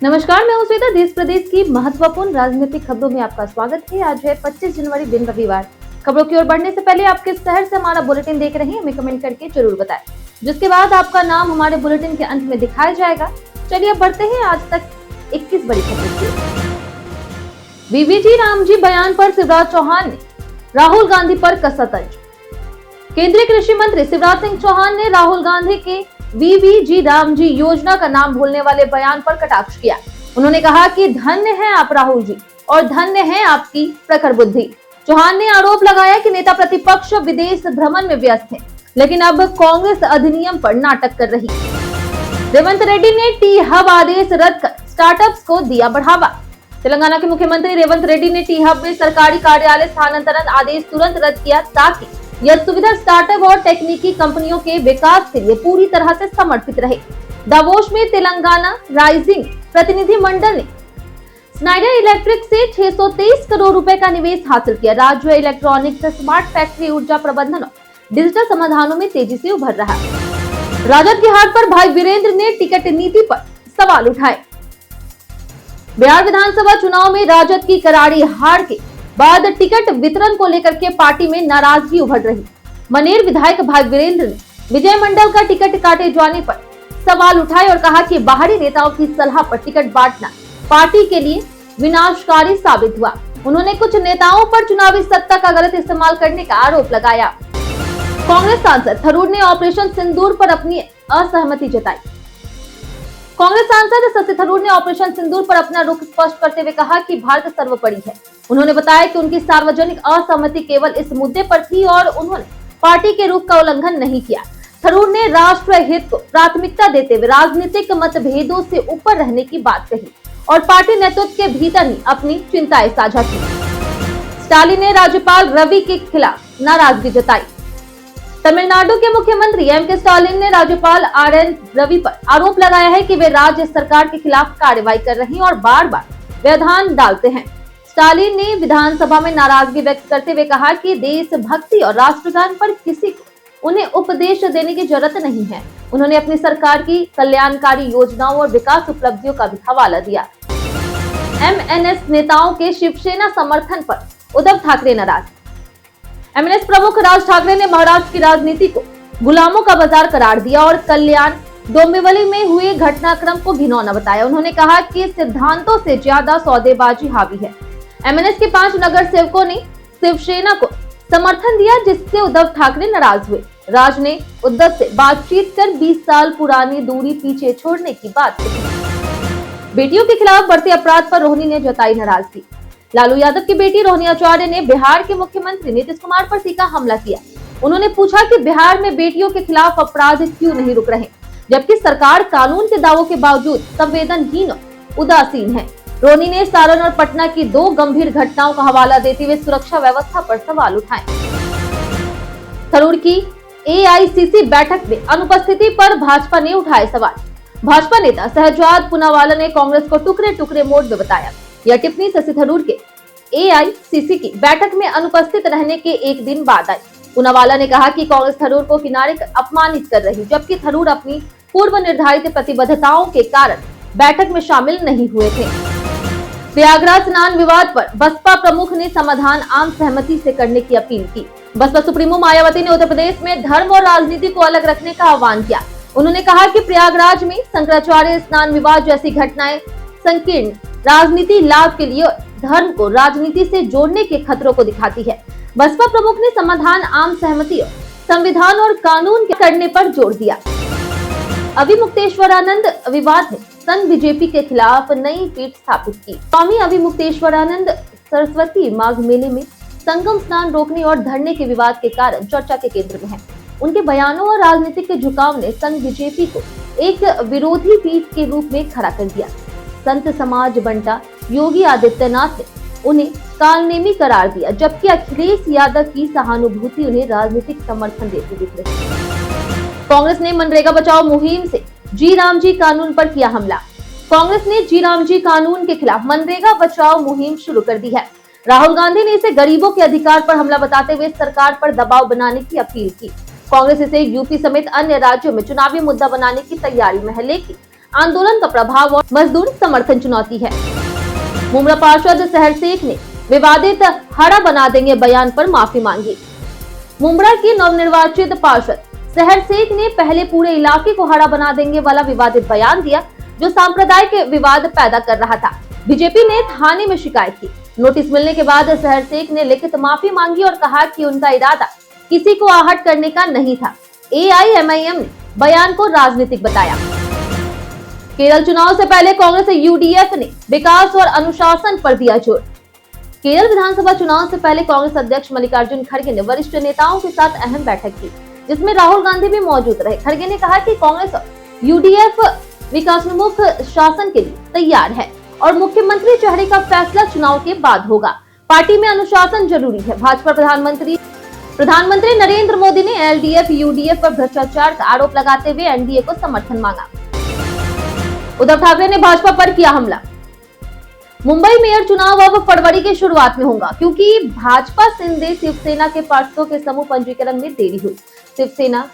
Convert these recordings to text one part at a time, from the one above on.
नमस्कार, मैं हूं श्वेता। देश प्रदेश की महत्वपूर्ण राजनीतिक खबरों में आपका स्वागत है। आज है 25 जनवरी, दिन रविवार। खबरों की ओर बढ़ने से पहले आप किस शहर से हमारा बुलेटिन देख रहे हैं, हमें कमेंट करके जरूर बताएं, जिसके बाद आपका नाम हमारे बुलेटिन के अंत में दिखाया जाएगा। चलिए अब बढ़ते हैं आज तक 21 बड़ी खबरों की ओर। वीवीजी रामजी बयान पर शिवराज चौहान ने राहुल गांधी पर कसा तंज। केंद्रीय कृषि मंत्री शिवराज सिंह चौहान ने राहुल गांधी के वीवीजी रामजी योजना का नाम भूलने वाले बयान पर कटाक्ष किया। उन्होंने कहा कि धन्य है आप राहुल जी और धन्य है आपकी प्रखर बुद्धि। चौहान ने आरोप लगाया कि नेता प्रतिपक्ष विदेश भ्रमण में व्यस्त हैं, लेकिन अब कांग्रेस अधिनियम पर नाटक कर रही। रेवंत रेड्डी ने टी हब आदेश रद्द कर स्टार्टअप्स को दिया बढ़ावा। तेलंगाना के मुख्यमंत्री रेवंत रेड्डी ने टी हब में सरकारी कार्यालय स्थानांतरण आदेश तुरंत रद्द किया, ताकि यह सुविधा स्टार्टअप और तकनीकी कंपनियों के विकास के लिए पूरी तरह से समर्पित रहे। दावोस में तेलंगाना राइजिंग प्रतिनिधि मंडल ने स्नाइडर इलेक्ट्रिक से 623 करोड़ रुपए का निवेश हासिल किया। राज्य इलेक्ट्रॉनिक्स स्मार्ट फैक्ट्री ऊर्जा प्रबंधन और डिजिटल समाधानों में तेजी से उभर रहा। राजद की हार पर भाई वीरेंद्र ने टिकट नीति पर सवाल उठाए। बिहार विधानसभा चुनाव में राजद की करारी हार के बाद टिकट वितरण को लेकर के पार्टी में नाराजगी उभर रही। मनेर विधायक भाई वीरेंद्र ने विजय मंडल का टिकट काटे जाने पर सवाल उठाए और कहा कि बाहरी नेताओं की सलाह पर टिकट बांटना पार्टी के लिए विनाशकारी साबित हुआ। उन्होंने कुछ नेताओं पर चुनावी सत्ता का गलत इस्तेमाल करने का आरोप लगाया। कांग्रेस सांसद थरूर ने ऑपरेशन सिंदूर पर अपनी असहमति जताई। कांग्रेस सांसद शशि थरूर ने ऑपरेशन सिंदूर पर अपना रुख स्पष्ट करते हुए कहा कि भारत सर्वोपरि है। उन्होंने बताया कि उनकी सार्वजनिक असहमति केवल इस मुद्दे पर थी और उन्होंने पार्टी के रुख का उल्लंघन नहीं किया। थरूर ने राष्ट्र हित को प्राथमिकता देते हुए राजनीतिक मतभेदों से ऊपर रहने की बात कही और पार्टी नेतृत्व के भीतर ही अपनी चिंताएं साझा की। स्टालिन ने राज्यपाल रवि के खिलाफ नाराजगी जताई। तमिलनाडु के मुख्यमंत्री एम.के. स्टालिन ने राज्यपाल आर.एन. रवि पर आरोप लगाया है कि वे राज्य सरकार के खिलाफ कार्रवाई कर रहे हैं और बार बार व्यवधान डालते हैं। स्टालिन ने विधानसभा में नाराजगी व्यक्त करते हुए कहा कि देशभक्ति और राष्ट्रगान पर किसी को उन्हें उपदेश देने की जरूरत नहीं है। उन्होंने अपनी सरकार की कल्याणकारी योजनाओं और विकास उपलब्धियों का भी हवाला दिया। एमएनएस नेताओं के शिवसेना समर्थन पर उद्धव ठाकरे नाराज। एमएनएस प्रमुख राज ठाकरे ने महाराष्ट्र की राजनीति को गुलामों का बाजार करार दिया और कल्याण डोंबिवली में हुए घटनाक्रम को घिनौना बताया। उन्होंने कहा कि सिद्धांतों से ज्यादा सौदेबाजी हावी है। एमएनएस के 5 नगर सेवकों ने शिवसेना को समर्थन दिया, जिससे उद्धव ठाकरे नाराज हुए। राज ने उद्धव से बातचीत कर 20 साल पुरानी दूरी पीछे छोड़ने की बात कही। बेटियों के खिलाफ बढ़ते अपराध पर रोहिणी ने जताई नाराजगी। लालू यादव की बेटी रोहिणी आचार्य ने बिहार के मुख्यमंत्री नीतीश कुमार पर तीखा हमला किया। उन्होंने पूछा कि बिहार में बेटियों के खिलाफ अपराध क्यों नहीं रुक रहे, जबकि सरकार कानून के दावों के बावजूद संवेदनहीन और उदासीन है। रोहिणी ने सारण और पटना की 2 गंभीर घटनाओं का हवाला देते हुए सुरक्षा व्यवस्था पर सवाल उठाए। थरूर की एआईसीसी बैठक में अनुपस्थिति पर भाजपा ने उठाए सवाल। भाजपा नेता शहजाद पूनावाला ने कांग्रेस को टुकड़े टुकड़े मोड में बताया। यह टिप्पणी शशि थरूर के एआईसीसी की बैठक में अनुपस्थित रहने के एक दिन बाद आई। पूनावाला ने कहा कि कांग्रेस थरूर को किनारे अपमानित कर रही, जबकि थरूर अपनी पूर्व निर्धारित प्रतिबद्धताओं के कारण बैठक में शामिल नहीं हुए थे। प्रयागराज स्नान विवाद पर बसपा प्रमुख ने समाधान आम सहमति से करने की अपील की। बसपा सुप्रीमो मायावती ने उत्तर प्रदेश में धर्म और राजनीति को अलग रखने का आह्वान किया। उन्होंने कहा कि प्रयागराज में शंकराचार्य स्नान विवाद जैसी घटनाएं संकीर्ण राजनीति लाभ के लिए धर्म को राजनीति से जोड़ने के खतरों को दिखाती है। बसपा प्रमुख ने समाधान आम सहमति और संविधान और कानून के करने पर जोर दिया। अभिमुक्तेश्वरानंद विवाद में संघ बीजेपी के खिलाफ नई पीठ स्थापित की। स्वामी अभिमुक्तेश्वरानंद सरस्वती माघ मेले में संगम स्नान रोकने और धरने के विवाद के कारण चर्चा के केंद्र में हैं। उनके बयानों और राजनीतिक के झुकाव ने संघ बीजेपी को एक विरोधी पीठ के रूप में खड़ा कर दिया। संत समाज बंटा योगी आदित्यनाथ ने उन्हें कालनेमी करार दिया, जबकि अखिलेश यादव की सहानुभूति उन्हें राजनीतिक समर्थन देती दिख रही। कांग्रेस ने मनरेगा बचाओ मुहिम से जी राम जी कानून पर किया हमला। कांग्रेस ने जी राम जी कानून के खिलाफ मनरेगा बचाओ मुहिम शुरू कर दी है। राहुल गांधी ने इसे गरीबों के अधिकार पर हमला बताते हुए सरकार पर दबाव बनाने की अपील की। कांग्रेस इसे यूपी समेत अन्य राज्यों में चुनावी मुद्दा बनाने की तैयारी में है, लेकिन आंदोलन का प्रभाव और मजदूर समर्थन चुनौती है। मुमरा पार्षद शहर शेख ने विवादित हड़ा बना देंगे बयान पर माफी मांगी। मुमरा की नवनिर्वाचित पार्षद शहर शेख ने पहले पूरे इलाके को हड़ा बना देंगे वाला विवादित बयान दिया, जो सांप्रदायिक विवाद पैदा कर रहा था। बीजेपी ने थाने में शिकायत की। नोटिस मिलने के बाद शहर शेख ने लिखित माफी मांगी और कहा कि उनका इरादा किसी को आहट करने का नहीं था। AIMIM ने बयान को राजनीतिक बताया। केरल चुनाव से पहले कांग्रेस UDF ने विकास और अनुशासन पर दिया जोर। केरल विधानसभा चुनाव से पहले कांग्रेस अध्यक्ष मल्लिकार्जुन खड़गे ने वरिष्ठ नेताओं के साथ अहम बैठक की, जिसमें राहुल गांधी भी मौजूद रहे। खड़गे ने कहा कि कांग्रेस और UDF विकासोन्मुख शासन के लिए तैयार है और मुख्यमंत्री चेहरे का फैसला चुनाव के बाद होगा। पार्टी में अनुशासन जरूरी है। भाजपा प्रधानमंत्री नरेंद्र मोदी ने LDF UDF पर भ्रष्टाचार का आरोप लगाते हुए NDA को समर्थन मांगा। उद्धव ठाकरे ने भाजपा पर किया हमला। मुंबई मेयर चुनाव अब फरवरी की शुरुआत में होगा, क्योंकि भाजपा शिंदे शिवसेना के पार्षदों के समूह पंजीकरण में देरी हुई। शिवसेना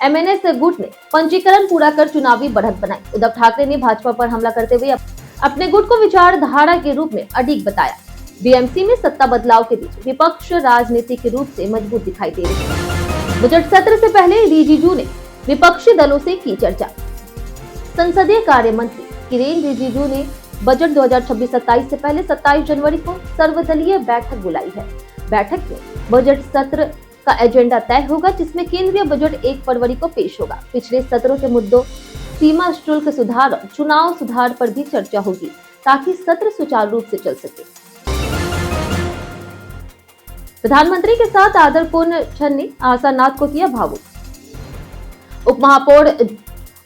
MNS गुट ने पंजीकरण पूरा कर चुनावी बढ़त बनाई। उद्धव ठाकरे ने भाजपा पर हमला करते हुए अपने गुट को विचारधारा के रूप में अडिग बताया। BMC में सत्ता बदलाव के बीच विपक्ष राजनीतिक रूप से मजबूत दिखाई दे रही है। बजट सत्र से पहले रिजिजू ने विपक्षी दलों से की चर्चा। संसदीय कार्य मंत्री किरेन रिजिजू ने बजट 2026-27 से पहले 27 जनवरी को सर्वदलीय बैठक बुलाई है। बैठक में बजट सत्र का एजेंडा तय होगा, जिसमें केंद्रीय बजट 1 फरवरी को पेश होगा। पिछले सत्रों के मुद्दों सीमा शुल्क सुधार और चुनाव सुधार पर भी चर्चा होगी, ताकि सत्र सुचारू रूप से चल सके। प्रधानमंत्री के साथ आदरपूर्ण क्षण ने आसानाथ को किया भावुक।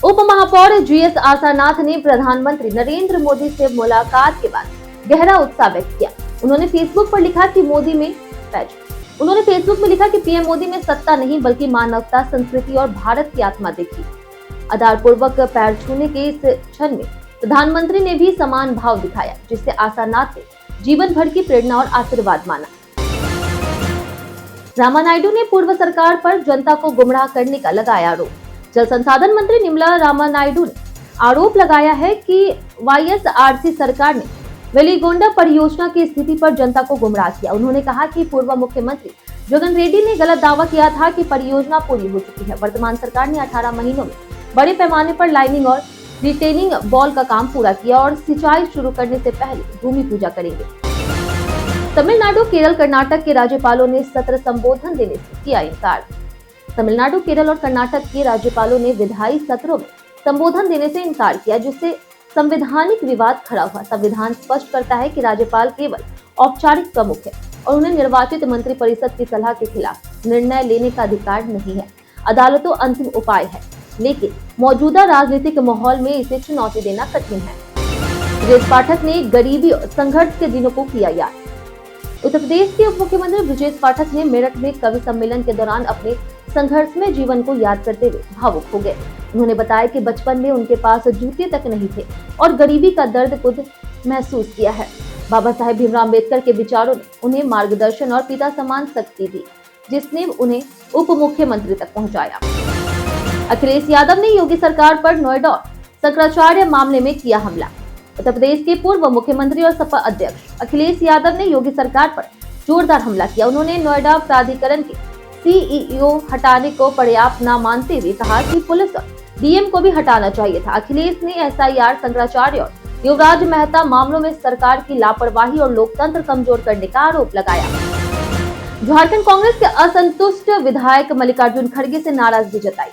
उप महापौर GS आसानाथ ने प्रधानमंत्री नरेंद्र मोदी से मुलाकात के बाद गहरा उत्साह व्यक्त किया। उन्होंने फेसबुक में लिखा कि PM मोदी में सत्ता नहीं बल्कि मानवता, संस्कृति और भारत की आत्मा देखी। आदरपूर्वक पैर छूने के इस क्षण में प्रधानमंत्री ने भी समान भाव दिखाया, जिससे आसानाथ ने जीवन भर की प्रेरणा और आशीर्वाद माना। रामा नायडू ने पूर्व सरकार पर जनता को गुमराह करने का लगाया आरोप। जल संसाधन मंत्री निर्मला रामानायडू ने आरोप लगाया है कि YSRC सरकार ने वेलिगोंडा परियोजना की स्थिति पर जनता को गुमराह किया। उन्होंने कहा कि पूर्व मुख्यमंत्री जगन रेड्डी ने गलत दावा किया था कि परियोजना पूरी हो चुकी है। वर्तमान सरकार ने 18 महीनों में बड़े पैमाने पर लाइनिंग और रिटेनिंग वॉल का काम पूरा किया और सिंचाई शुरू करने से पहले भूमि पूजा करेंगे। तमिलनाडु, केरल, कर्नाटक के राज्यपालों ने सत्र संबोधन देने से किया इनकार। तमिलनाडु, केरल और कर्नाटक के राज्यपालों ने विधायी सत्रों में संबोधन देने से इनकार किया, जिससे संवैधानिक विवाद खड़ा हुआ। संविधान स्पष्ट करता है कि राज्यपाल केवल औपचारिक प्रमुख है और उन्हें निर्वाचित मंत्रिपरिषद की सलाह के खिलाफ निर्णय लेने का अधिकार नहीं है। अदालतों अंतिम उपाय है, लेकिन मौजूदा राजनीतिक माहौल में इसे चुनौती देना कठिन है। ब्रजेश पाठक ने गरीबी और संघर्ष के दिनों को किया याद। उत्तर प्रदेश के उप मुख्यमंत्री ब्रजेश पाठक ने मेरठ में कवि सम्मेलन के दौरान अपने संघर्षमय जीवन को याद करते हुए भावुक हो गए। उन्होंने बताया कि बचपन में उनके पास जूते तक नहीं थे और गरीबी का दर्द खुद महसूस किया है। बाबा साहेब भीमराव अम्बेडकर के विचारों ने उन्हें मार्गदर्शन और पिता समान शक्ति दी, जिसने उन्हें उप मुख्यमंत्री तक पहुंचाया। अखिलेश यादव ने योगी सरकार पर नोएडा और शंकराचार्य मामले में किया हमला। उत्तर प्रदेश के पूर्व मुख्यमंत्री और सपा अध्यक्ष अखिलेश यादव ने योगी सरकार पर जोरदार हमला किया। उन्होंने नोएडा प्राधिकरण के CEO हटाने को पर्याप्त न मानते हुए कहा कि पुलिस और DM को भी हटाना चाहिए था। अखिलेश ने SIR, शंकराचार्य और युवराज मेहता मामलों में सरकार की लापरवाही और लोकतंत्र कमजोर करने का आरोप लगाया। झारखंड कांग्रेस के असंतुष्ट विधायक मल्लिकार्जुन खड़गे से नाराजगी जताई।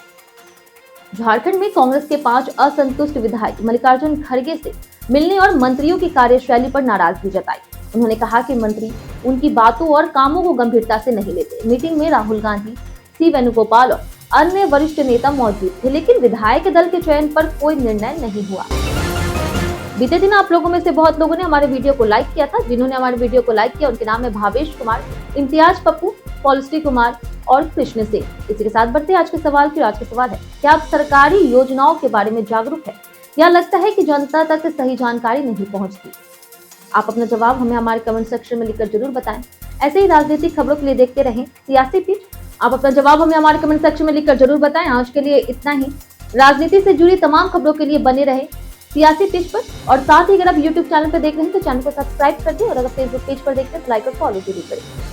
झारखंड में कांग्रेस के 5 असंतुष्ट विधायक मल्लिकार्जुन खड़गे से मिलने और मंत्रियों की कार्यशैली पर नाराजगी जताई। उन्होंने कहा कि मंत्री उनकी बातों और कामों को गंभीरता से नहीं लेते। मीटिंग में राहुल गांधी, C वेणुगोपाल और अन्य वरिष्ठ नेता मौजूद थे, लेकिन विधायक दल के चयन पर कोई निर्णय नहीं हुआ। बीते दिन आप लोगों में से बहुत लोगों ने हमारे वीडियो को लाइक किया था। जिन्होंने हमारे वीडियो को लाइक किया उनके नाम है भावेश कुमार, इम्तियाज पप्पू, पॉलिस्टी कुमार और कृष्ण सिंह। इसी के साथ बढ़ते आज के सवाल की। आज का सवाल है, क्या आप सरकारी योजनाओं के बारे में जागरूक है या लगता है कि जनता तक सही जानकारी नहीं पहुंचती? आप अपना जवाब हमें हमारे कमेंट सेक्शन में लिखकर जरूर बताएं। ऐसे ही राजनीतिक खबरों के लिए देखते रहें सियासी पीठ। आप अपना जवाब हमें हमारे कमेंट सेक्शन में लिखकर जरूर बताएं। आज के लिए इतना ही। राजनीति से जुड़ी तमाम खबरों के लिए बने रहे सियासी पिच पर। और साथ ही अगर आप यूट्यूब चैनल पर देख रहे हैं तो चैनल को सब्सक्राइब कर दें और अगर फेसबुक पेज पर देख रहे हैं तो लाइक और फॉलो जरूर करें।